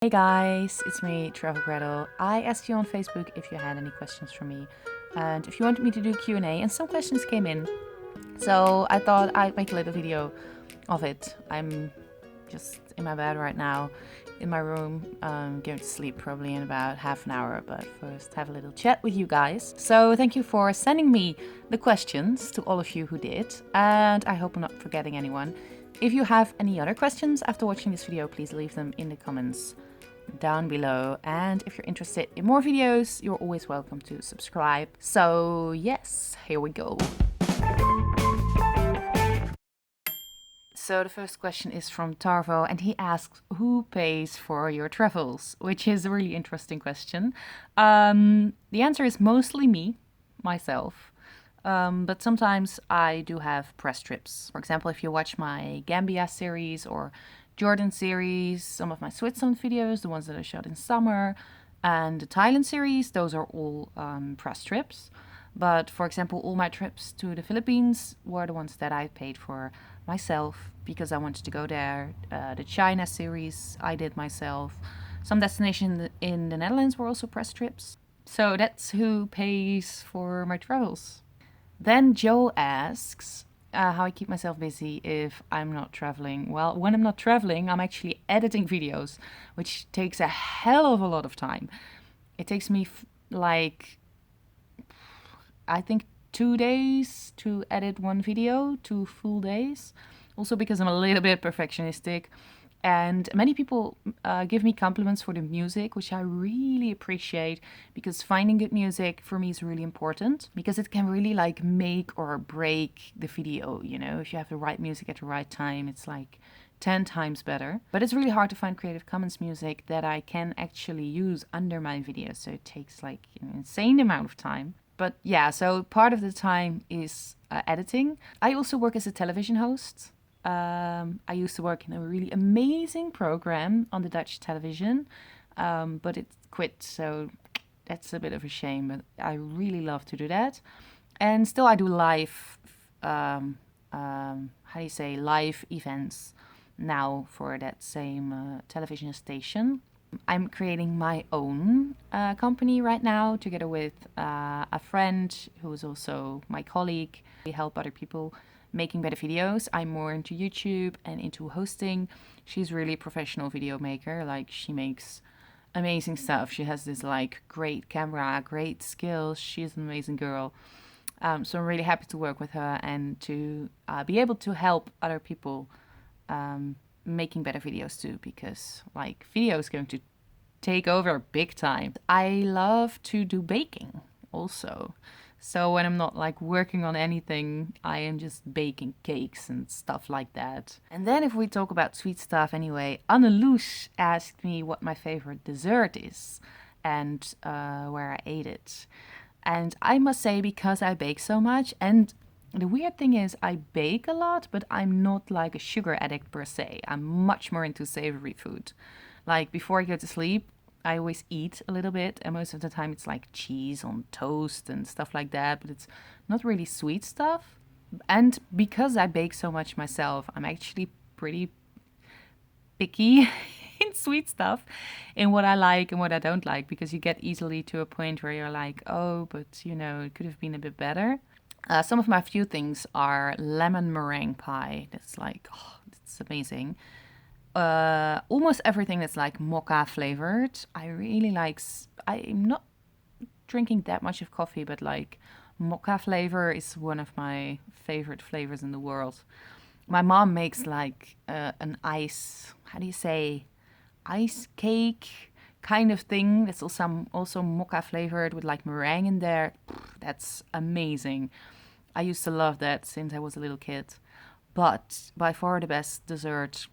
Hey guys, it's me, TravelGretl. I asked you on Facebook if you had any questions for me and if you wanted me to do Q&A, and some questions came in. So I thought I'd make a little video of it. I'm just in my bed right now, in my room, going to sleep probably in about half an hour, but first have a little chat with you guys. So thank you for sending me the questions, to all of you who did, and I hope I'm not forgetting anyone. If you have any other questions after watching this video, please leave them in the comments down below, and if you're interested in more videos, you're always welcome to subscribe. So yes, here we go. So the first question is from Tarvo, and he asks, who pays for your travels? Which is a really interesting question. The answer is mostly me, myself. But sometimes I do have press trips. For example, if you watch my Gambia series or Jordan series, some of my Switzerland videos, the ones that I shot in summer, and the Thailand series, those are all press trips. But for example, all my trips to the Philippines were the ones that I paid for myself because I wanted to go there. The China series I did myself. Some destinations in the Netherlands were also press trips. So that's who pays for my travels. Then Joe asks how I keep myself busy if I'm not traveling. Well, when I'm not traveling, I'm actually editing videos, which takes a hell of a lot of time. It takes me I think 2 days to edit one video, 2 full days. Also because I'm a little bit perfectionistic. And many people give me compliments for the music, which I really appreciate, because finding good music for me is really important, because it can really like make or break the video. You know, if you have the right music at the right time, it's like 10 times better. But it's really hard to find Creative Commons music that I can actually use under my videos. So it takes like an insane amount of time. But yeah, so part of the time is editing. I also work as a television host. I used to work in a really amazing program on the Dutch television, but it quit, so that's a bit of a shame. But I really love to do that, and still I do live, how do you say, live events now for that same television station. I'm creating my own company right now together with a friend who is also my colleague. We help other people making better videos. I'm more into YouTube and into hosting. She's really a professional video maker. Like, she makes amazing stuff. She has this like great camera, great skills. She's an amazing girl. So I'm really happy to work with her and to be able to help other people making better videos too, because like video is going to take over big time. I love to do baking also. So when I'm not like working on anything, I am just baking cakes and stuff like that. And then if we talk about sweet stuff anyway, Anneloes asked me what my favorite dessert is and where I ate it. And I must say, because I bake so much, and the weird thing is I bake a lot, but I'm not like a sugar addict per se. I'm much more into savory food. Like before I go to sleep, I always eat a little bit, and most of the time it's like cheese on toast and stuff like that, but it's not really sweet stuff. And because I bake so much myself, I'm actually pretty picky in sweet stuff, in what I like and what I don't like, because you get easily to a point where you're like, oh, but you know, it could have been a bit better. Some of my few things are lemon meringue pie. That's like, oh, it's amazing. Almost everything that's like mocha flavored. I really like. I'm not drinking that much of coffee, but like mocha flavor is one of my favorite flavors in the world. My mom makes like an ice. How do you say? Ice cake kind of thing. That's also mocha flavored with like meringue in there. That's amazing. I used to love that since I was a little kid. But by far the best dessert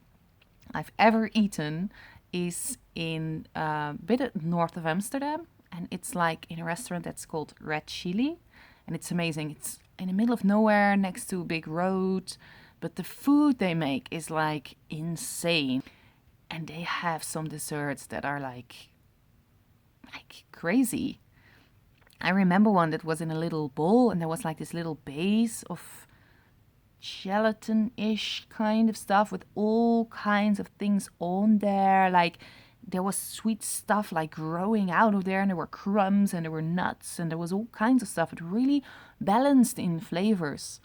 I've ever eaten is in a bit north of Amsterdam, and it's like in a restaurant that's called Red Chili, and it's amazing. It's in the middle of nowhere next to a big road, but the food they make is like insane, and they have some desserts that are like crazy. I remember one that was in a little bowl, and there was like this little base of gelatin-ish kind of stuff with all kinds of things on there. Like, there was sweet stuff like growing out of there, and there were crumbs and there were nuts and there was all kinds of stuff. It really balanced in flavors.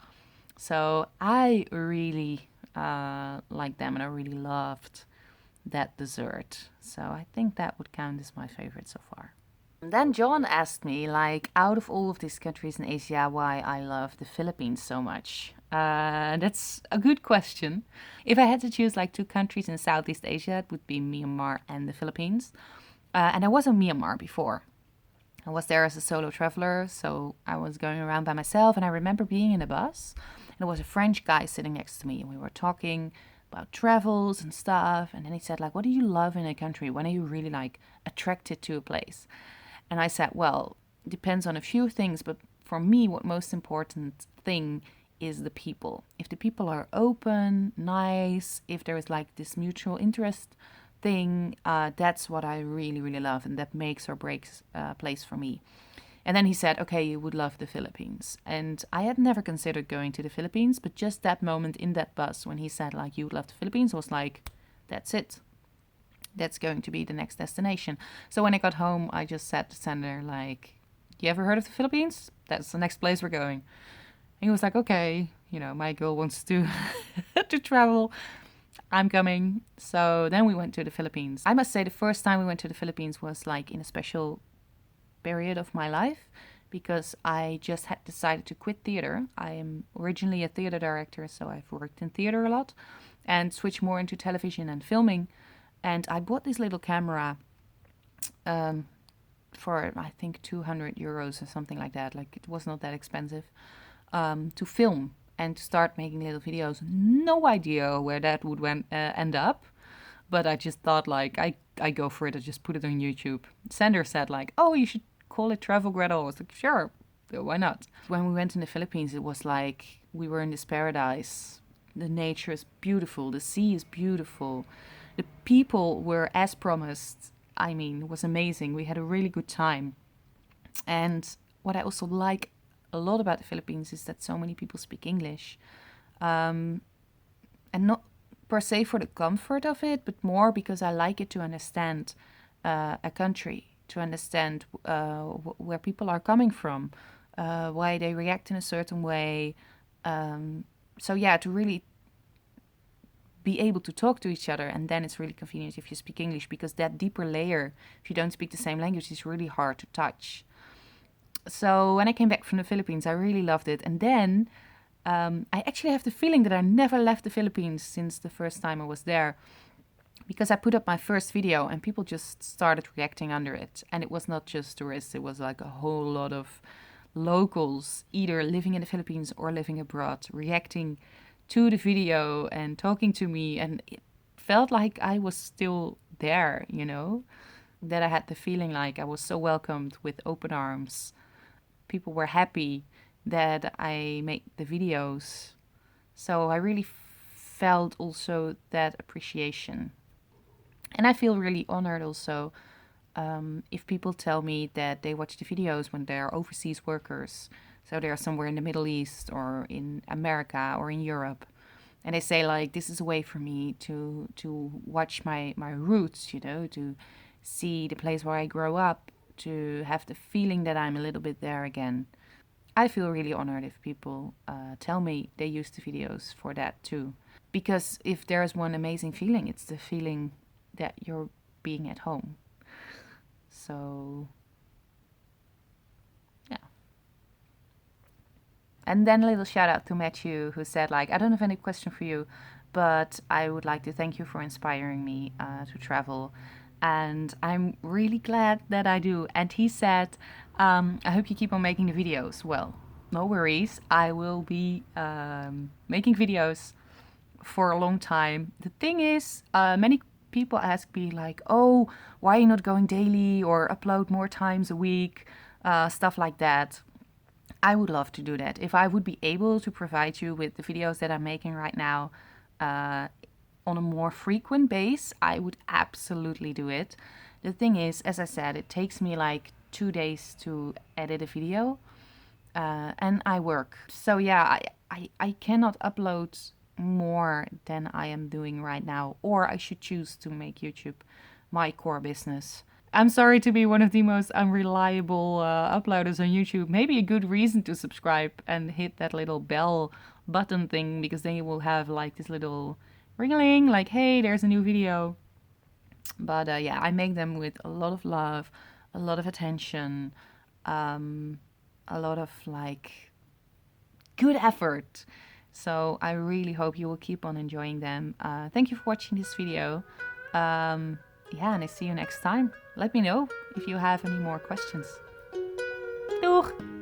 So I really liked them, and I really loved that dessert. So I think that would count as my favorite so far. And then John asked me, like, out of all of these countries in Asia, why I love the Philippines so much. That's a good question. If I had to choose like two countries in Southeast Asia, it would be Myanmar and the Philippines. And I was in Myanmar before. I was there as a solo traveler, so I was going around by myself, and I remember being in a bus, and there was a French guy sitting next to me, and we were talking about travels and stuff, and then he said, like, what do you love in a country? When are you really, like, attracted to a place? And I said, well, it depends on a few things, but for me, what most important thing is the people. If the people are open, nice, if there is, like, this mutual interest thing, that's what I really, really love, and that makes or breaks a place for me. And then he said, okay, you would love the Philippines. And I had never considered going to the Philippines, but just that moment in that bus when he said, like, you would love the Philippines, was like, that's it. That's going to be the next destination. So when I got home, I just said to Sander, like, you ever heard of the Philippines? That's the next place we're going. And he was like, okay, you know, my girl wants to to travel. I'm coming. So then we went to the Philippines. I must say the first time we went to the Philippines was like in a special period of my life, because I just had decided to quit theater. I am originally a theater director, so I've worked in theater a lot and switched more into television and filming. And I bought this little camera for I think 200 euros or something like that. Like, it was not that expensive, to film and to start making little videos. No idea where that would end up, but I just thought, like, I go for it. I just put it on YouTube. Sander said, like, oh, you should call it TravelGretl. I was like, sure, why not? When we went in the Philippines, it was like we were in this paradise. The nature is beautiful. The sea is beautiful. The people were as promised. I mean, it was amazing. We had a really good time. And what I also like a lot about the Philippines is that so many people speak English. And not per se for the comfort of it, but more because I like it to understand a country, to understand where people are coming from, why they react in a certain way. So yeah, to really be able to talk to each other, and then it's really convenient if you speak English, because that deeper layer, if you don't speak the same language, is really hard to touch. So when I came back from the Philippines, I really loved it. And then I actually have the feeling that I never left the Philippines since the first time I was there, because I put up my first video and people just started reacting under it. And it was not just tourists, it was like a whole lot of locals, either living in the Philippines or living abroad, reacting to the video and talking to me. And it felt like I was still there, you know, that I had the feeling like I was so welcomed with open arms. People were happy that I made the videos. So I really felt also that appreciation. And I feel really honored also if people tell me that they watch the videos when they're overseas workers. So they're somewhere in the Middle East or in America or in Europe. And they say, like, this is a way for me to watch my roots, you know, to see the place where I grew up, to have the feeling that I'm a little bit there again. I feel really honored if people tell me they use the videos for that too. Because if there's one amazing feeling, it's the feeling that you're being at home. So, yeah. And then a little shout out to Matthew, who said, like, I don't have any question for you, but I would like to thank you for inspiring me to travel. And I'm really glad that I do. And he said, I hope you keep on making the videos. Well, no worries. I will be making videos for a long time. The thing is, many people ask me, like, oh, why are you not going daily or upload more times a week? Stuff like that. I would love to do that. If I would be able to provide you with the videos that I'm making right now on a more frequent base, I would absolutely do it. The thing is, as I said, it takes me like 2 days to edit a video and I work. So yeah, I cannot upload more than I am doing right now, or I should choose to make YouTube my core business. I'm sorry to be one of the most unreliable uploaders on YouTube. Maybe a good reason to subscribe and hit that little bell button thing, because then you will have like this little ringling, like, hey, there's a new video. But yeah, I make them with a lot of love, a lot of attention, a lot of like good effort. So I really hope you will keep on enjoying them. Thank you for watching this video. Yeah, and I see you next time. Let me know if you have any more questions. Doeg!